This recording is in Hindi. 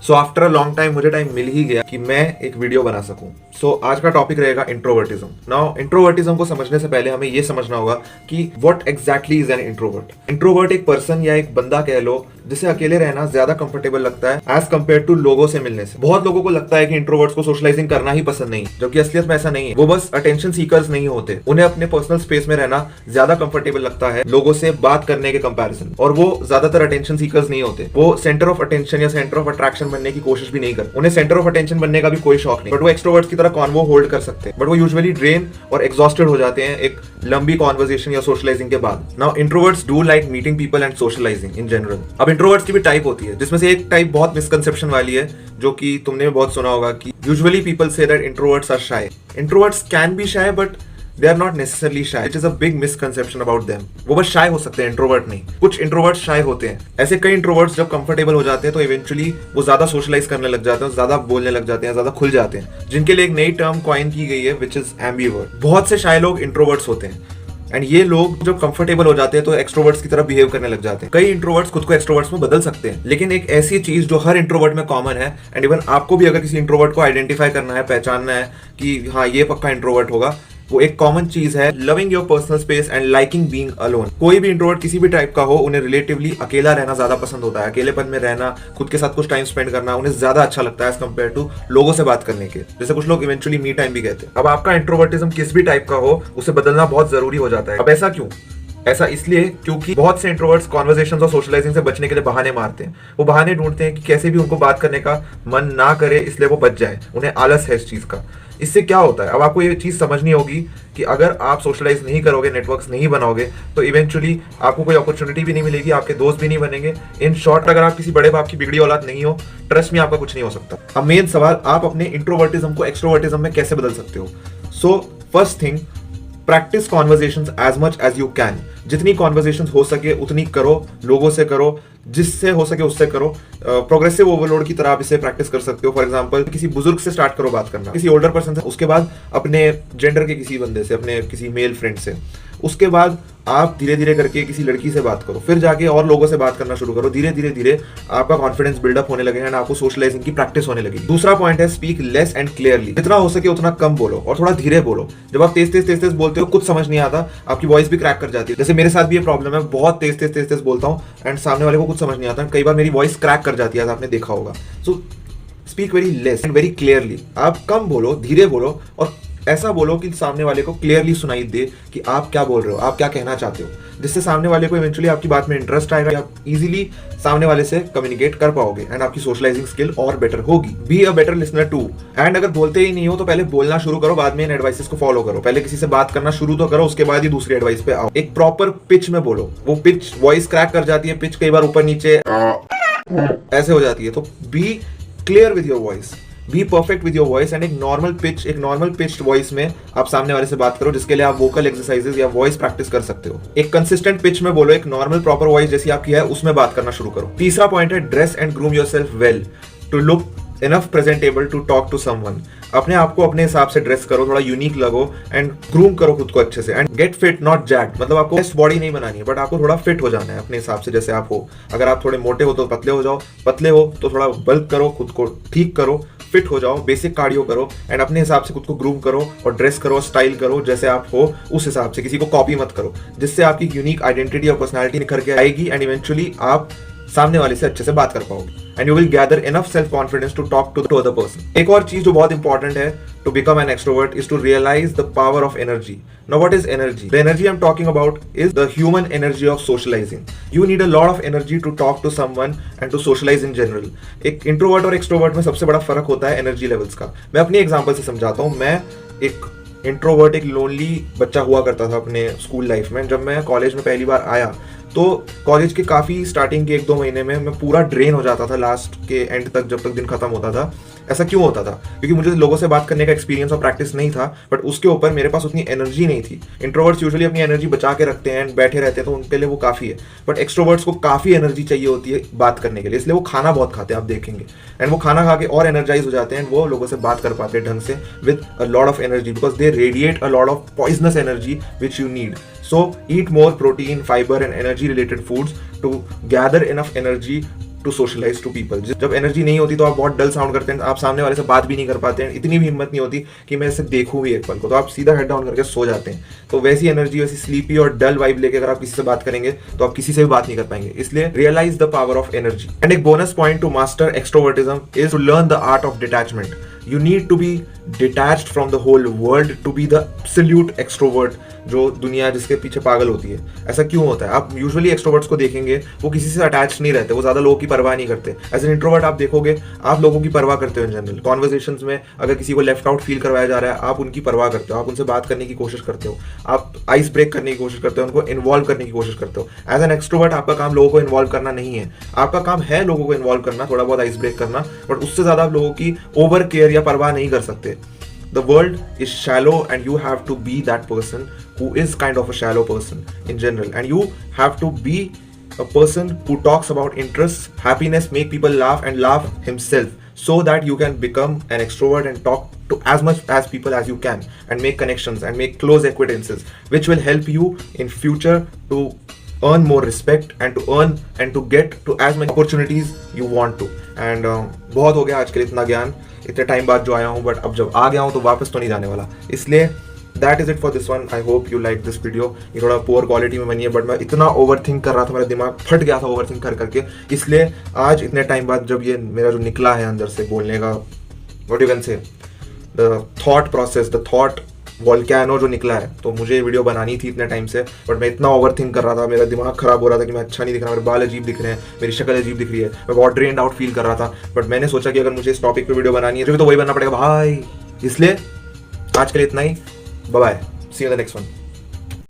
So after a long time मुझे टाइम मिल ही गया कि मैं एक वीडियो बना सकूं। सो आज का टॉपिक रहेगा इंट्रोवर्टिज्म। नाउ इंट्रोवर्टिज्म को समझने से पहले हमें यह समझना होगा कि what exactly is an introvert. Introvert एक पर्सन या एक बंदा कह लो जिसे अकेले रहना ज्यादा कंफर्टेबल लगता है एज कम्पेयर टू लोगों से मिलने से। बहुत लोगों को लगता है कि इंट्रोवर्ट्स को सोशलाइजिंग करना ही पसंद नहीं, जबकि असलियत में ऐसा नहीं है। वो बस अटेंशन सीकर्स नहीं होते, उन्हें अपने पर्सनल स्पेस में रहना ज्यादा कंफर्टेबल लगता है लोगों से बात करने के कंपैरिजन। और वो ज्यादातर अटेंशन सीकर्स नहीं होते, वो सेंटर ऑफ अटेंशन या सेंटर ऑफ अट्रैक्शन बनने की कोशिश भी नहीं करते। उन्हें सेंटर ऑफ अटेंशन बनने का भी कोई शौक नहीं, बट वो एक्सट्रोवर्ट्स की तरह कॉन्वो होल्ड कर सकते हैं। बट वो यूजुअली ड्रेन और एग्जॉस्टेड हो जाते हैं एक लंबी कॉन्वर्सेशन या सोशलाइजिंग के बाद। Now introverts do like meeting people and socialising in general. अब इंट्रोवर्ट्स की भी टाइप होती है, जिसमें से एक टाइप बहुत मिसकंसेप्शन वाली है, जो कि तुमने बहुत सुना होगा कि usually people say that introverts are shy. Introverts can be shy but they are not necessarily shy. It is a big misconception about them. वो बस शाय हो सकते हैं, इंट्रोवर्ट नहीं। कुछ इंट्रोवर्ट्स शाय होते हैं। ऐसे कई इंट्रोवर्ट्स जब कंफर्टेबल हो जाते हैं तो इवेंचुअली वो ज्यादा सोशलाइज करने लग जाते हैं, ज्यादा बोलने लग जाते हैं, ज्यादा खुल जाते हैं, जिनके लिए एक नई टर्म कॉइन की गई है विच इज एम्बीवर्ट। बहुत से शाय लोग इंट्रोवर्ट्स होते हैं एंड ये लोग जब कंफर्टेबल हो जाते हैं तो एक्सट्रोवर्ट्स की तरह बिहेव करने लग जाते हैं। कई इंट्रोवर्ट्स खुद को एक्सट्रोवर्ट्स में बदल सकते हैं, लेकिन एक ऐसी चीज जो हर इंट्रोवर्ट में कॉमन है एंड इवन आपको भी अगर किसी इंट्रोवर्ट को आइडेंटिफाई करना है, पहचानना है कि हाँ ये पक्का इंट्रोवर्ट होगा, वो एक कॉमन चीज है loving your personal space and liking being alone. कोई भी इंट्रोवर्ट किसी भी टाइप का हो, उन्हें रिलेटिवली अकेला रहना ज्यादा पसंद होता है। अकेलेपन में रहना, खुद के साथ कुछ टाइम स्पेंड करना उन्हें ज्यादा अच्छा लगता है एज कम्पेयर टू लोगों से बात करने के, जैसे कुछ लोग इवेंचुअली मी टाइम भी कहते हैं। अब आपका इंट्रोवर्टिज्म किस भी टाइप का हो, उसे बदलना बहुत जरूरी हो जाता है। अब ऐसा क्यों? ऐसा इसलिए क्योंकि बहुत से इंट्रोवर्ट्स कॉन्वर्सेशंस और सोशलाइजिंग से बचने के लिए बहाने मारते हैं। वो बहाने ढूंढते हैं कि कैसे भी उनको बात करने का मन ना करे, इसलिए वो बच जाए। उन्हें आलस है इस चीज का। इससे क्या होता है, अब आपको ये चीज समझनी होगी कि अगर आप सोशलाइज नहीं करोगे, नेटवर्क्स नहीं बनाओगे, तो इवेंचुअली आपको कोई अपॉर्चुनिटी भी नहीं मिलेगी, आपके दोस्त भी नहीं बनेंगे। इन शॉर्ट, अगर आप किसी बड़े बाप की बिगड़ी औलाद नहीं हो, ट्रस्ट में आपका कुछ नहीं हो सकता। अब मेन सवाल, आप अपने इंट्रोवर्टिज्म को एक्सट्रोवर्टिज्म में कैसे बदल सकते हो? So first thing, practice conversations as much as you can. जितनी कॉन्वर्सेशंस हो सके उतनी करो, लोगों से करो, जिससे हो सके उससे करो। प्रोग्रेसिव ओवरलोड की तरह आप इसे प्रैक्टिस कर सकते हो। फॉर एग्जांपल, किसी बुजुर्ग से स्टार्ट करो बात करना, किसी ओल्डर पर्सन से, उसके बाद अपने जेंडर के किसी बंदे से, अपने किसी मेल फ्रेंड से, उसके बाद आप धीरे धीरे करके किसी लड़की से बात करो, फिर जाके और लोगों से बात करना शुरू करो। धीरे धीरे धीरे आपका कॉन्फिडेंस बिल्डअप होने लगेगा एंड आपको सोशलाइजिंग की प्रैक्टिस होने लगेगी। दूसरा पॉइंट है, स्पीक लेस एंड क्लियरली। जितना हो सके उतना कम बोलो और थोड़ा धीरे बोलो। जब आप तेज तेज बोलते हो, कुछ समझ नहीं आता, आपकी वॉइस भी क्रैक कर जाती है। जैसे मेरे साथ भी ये प्रॉब्लम है, बहुत तेज बोलता हूँ एंड सामने वाले को कुछ समझ नहीं आता, कई बार मेरी वॉइस क्रैक कर जाती है, आपने देखा होगा। So speak very less and very clearly. आप कम बोलो, धीरे बोलो और ऐसा बोलो कि सामने वाले को क्लियरली सुनाई दे कि आप क्या बोल रहे हो, आप क्या कहना चाहते हो, जिससे सामने वाले को इवेंचुअली आपकी बात में इंटरेस्ट आएगा, आप इजीली सामने वाले से कम्युनिकेट कर पाओगे एंड आपकी सोशलाइजिंग स्किल और बेटर होगी। Be a better listener too. And अगर बोलते ही नहीं हो तो पहले बोलना शुरू करो, बाद में इन एडवाइसेस को फॉलो करो। पहले किसी से बात करना शुरू तो करो, उसके बाद ही दूसरी एडवाइस पे आओ। एक प्रॉपर पिच में बोलो। वो पिच, वॉइस क्रैक कर जाती है, पिच कई बार ऊपर नीचे ऐसे हो जाती है, तो be clear with your voice, be perfect with your voice and एक नॉर्मल पिच्ड वॉइस में आप सामने वाले से बात करो, जिसके लिए आप वोकल एक्सरसाइजेस या वॉइस प्रैक्टिस कर सकते हो। एक कंसिस्टेंट पिच में बोलो, एक नॉर्मल प्रॉपर वॉइस जैसी आपकी है उसमें बात करना शुरू करो। तीसरा पॉइंट है, dress and groom yourself well to look enough presentable to talk to someone. अपने आप को अपने हिसाब से ड्रेस करो, थोड़ा यूनिक लगो एंड ग्रूम करो खुद को अच्छे से। And get fit not jacked, मतलब आपको बेस्ट बॉडी नहीं बनानी है, बट आपको थोड़ा फिट हो जाना है अपने हिसाब से, जैसे आप हो। अगर आप थोड़े मोटे हो तो पतले हो जाओ, पतले हो तो थोड़ा बल्क करो, खुद को ठीक करो, फिट हो जाओ, बेसिक कार्डियो करो एंड अपने हिसाब से खुद को ग्रूम करो और ड्रेस करो, स्टाइल करो जैसे आप हो उस हिसाब से। किसी को कॉपी मत करो, जिससे आपकी यूनिक आइडेंटिटी और पर्सनैलिटी निखर के आएगी एंड इवेंचुअली आप सामने वाले से अच्छे से बात कर पाओगे and you will gather enough self confidence to talk to other person. एक और चीज जो बहुत इंपॉर्टेंट है to become an extrovert is to realise the power of energy. Now what is energy? The energy I'm talking about is the human energy of socializing. You need a lot of energy to talk to someone and to socialize in general. एक इंट्रोवर्ट और एक्सट्रोवर्ट में सबसे बड़ा फर्क होता है एनर्जी लेवल्स का। मैं अपनी एग्जांपल से समझाता हूँ। मैं एक इंट्रोवर्ट, एक लोनली बच्चा हुआ करता था अपने स्कूल लाइफ में। जब मैं कॉलेज में पहली बार आया तो कॉलेज के काफ़ी स्टार्टिंग के 1-2 महीने में मैं पूरा ड्रेन हो जाता था, लास्ट के एंड तक जब तक दिन खत्म होता था। ऐसा क्यों होता था? क्योंकि मुझे लोगों से बात करने का एक्सपीरियंस और प्रैक्टिस नहीं था, बट उसके ऊपर मेरे पास उतनी एनर्जी नहीं थी। इंट्रोवर्ट्स यूजुअली अपनी एनर्जी बचा के रखते हैं एंड बैठे रहते हैं, तो उनके लिए वो काफ़ी है। बट एक्सट्रोवर्ट्स को काफ़ी एनर्जी चाहिए होती है बात करने के लिए, इसलिए वो खाना बहुत खाते हैं, आप देखेंगे। एंड वो खाना खा के और एनर्जाइज हो जाते हैं, वो लोगों से बात कर पाते हैं ढंग से with a lot of energy, because they radiate a lot of poisonous energy which you need. So eat more protein, fiber and energy related foods to gather enough energy to socialise to people. जब एनर्जी नहीं होती तो आप बहुत डल साउंड करते हैं, आप सामने वाले से बात भी नहीं कर पाते हैं, इतनी भी हिम्मत नहीं होती कि मैं इसे देखूं भी एक पल को, तो आप सीधा हेड डाउन करके सो जाते हैं। तो वैसी एनर्जी, वैसी स्लीपी और डल वाइब लेके अगर आप किसी से बात करेंगे तो आप किसी से भी बात नहीं कर पाएंगे। इसलिए realise the power of energy. And एक bonus point to master extrovertism is to learn the art of detachment. You need to be detached from the whole world to be the absolute extrovert, जो दुनिया जिसके पीछे पागल होती है। ऐसा क्यों होता है? आप यूजुअली एक्सट्रोवर्ट्स को देखेंगे वो किसी से अटैच नहीं रहते, वो ज्यादा लोगों की परवाह नहीं करते। एज एन इंट्रोवर्ट आप देखोगे आप लोगों की परवाह करते हो। इन जनरल कॉन्वर्सेशंस में अगर किसी को लेफ्ट आउट फील करवाया जा रहा है, आप उनकी परवाह करते हो, आप उनसे बात करने की कोशिश करते हो, आप आइस ब्रेक करने की कोशिश करते हो, उनको इन्वॉल्व करने की कोशिश करते हो। एज एन एक्सट्रोवर्ट आपका काम लोगों को इन्वॉल्व करना नहीं है, आपका काम है लोगों को इन्वॉल्व करना, थोड़ा बहुत आइस ब्रेक करना, बट उससे ज्यादा आप लोगों की ओवर केयर या परवाह नहीं कर सकते। The world is shallow and you have to be that person who is kind of a shallow person in general, and you have to be a person who talks about interests, happiness, make people laugh and laugh himself, so that you can become an extrovert and talk to as much as people as you can and make connections and make close acquaintances, which will help you in future to earn more respect and to earn and to get to as many opportunities you want to. And बहुत हो गया आज के लिए इतना ज्ञान, इतने टाइम बाद जो आया हूँ, बट अब जब आ गया हूँ तो वापस तो नहीं जाने वाला। इसलिए that is it for this one. I hope you like this video. ये थोड़ा पुअर क्वालिटी में बनी है, बट मैं इतना ओवर थिंक कर रहा था, मेरा दिमाग फट गया था ओवर थिंक कर करके। इसलिए आज इतने टाइम बाद जब ये मेरा जो निकला है अंदर से बोलने का, what you can say, the thought process, the thought volcano जो निकला है, तो मुझे वीडियो बनानी थी इतने टाइम से, बट मैं इतना ओवर थिंक कर रहा था, मेरा दिमाग खराब हो रहा था कि मैं अच्छा नहीं दिख रहा, मेरे बाल अजीब दिख रहे हैं, मेरी शक्ल अजीब दिख रही है, मैं बहुत ड्रेन्ड आउट फील कर रहा था। बट मैंने सोचा कि अगर मुझे इस टॉपिक पे वीडियो बनानी है तो वही बनना पड़ेगा भाई। इसलिए आज के लिए इतना ही। Bye bye, see you in the next one.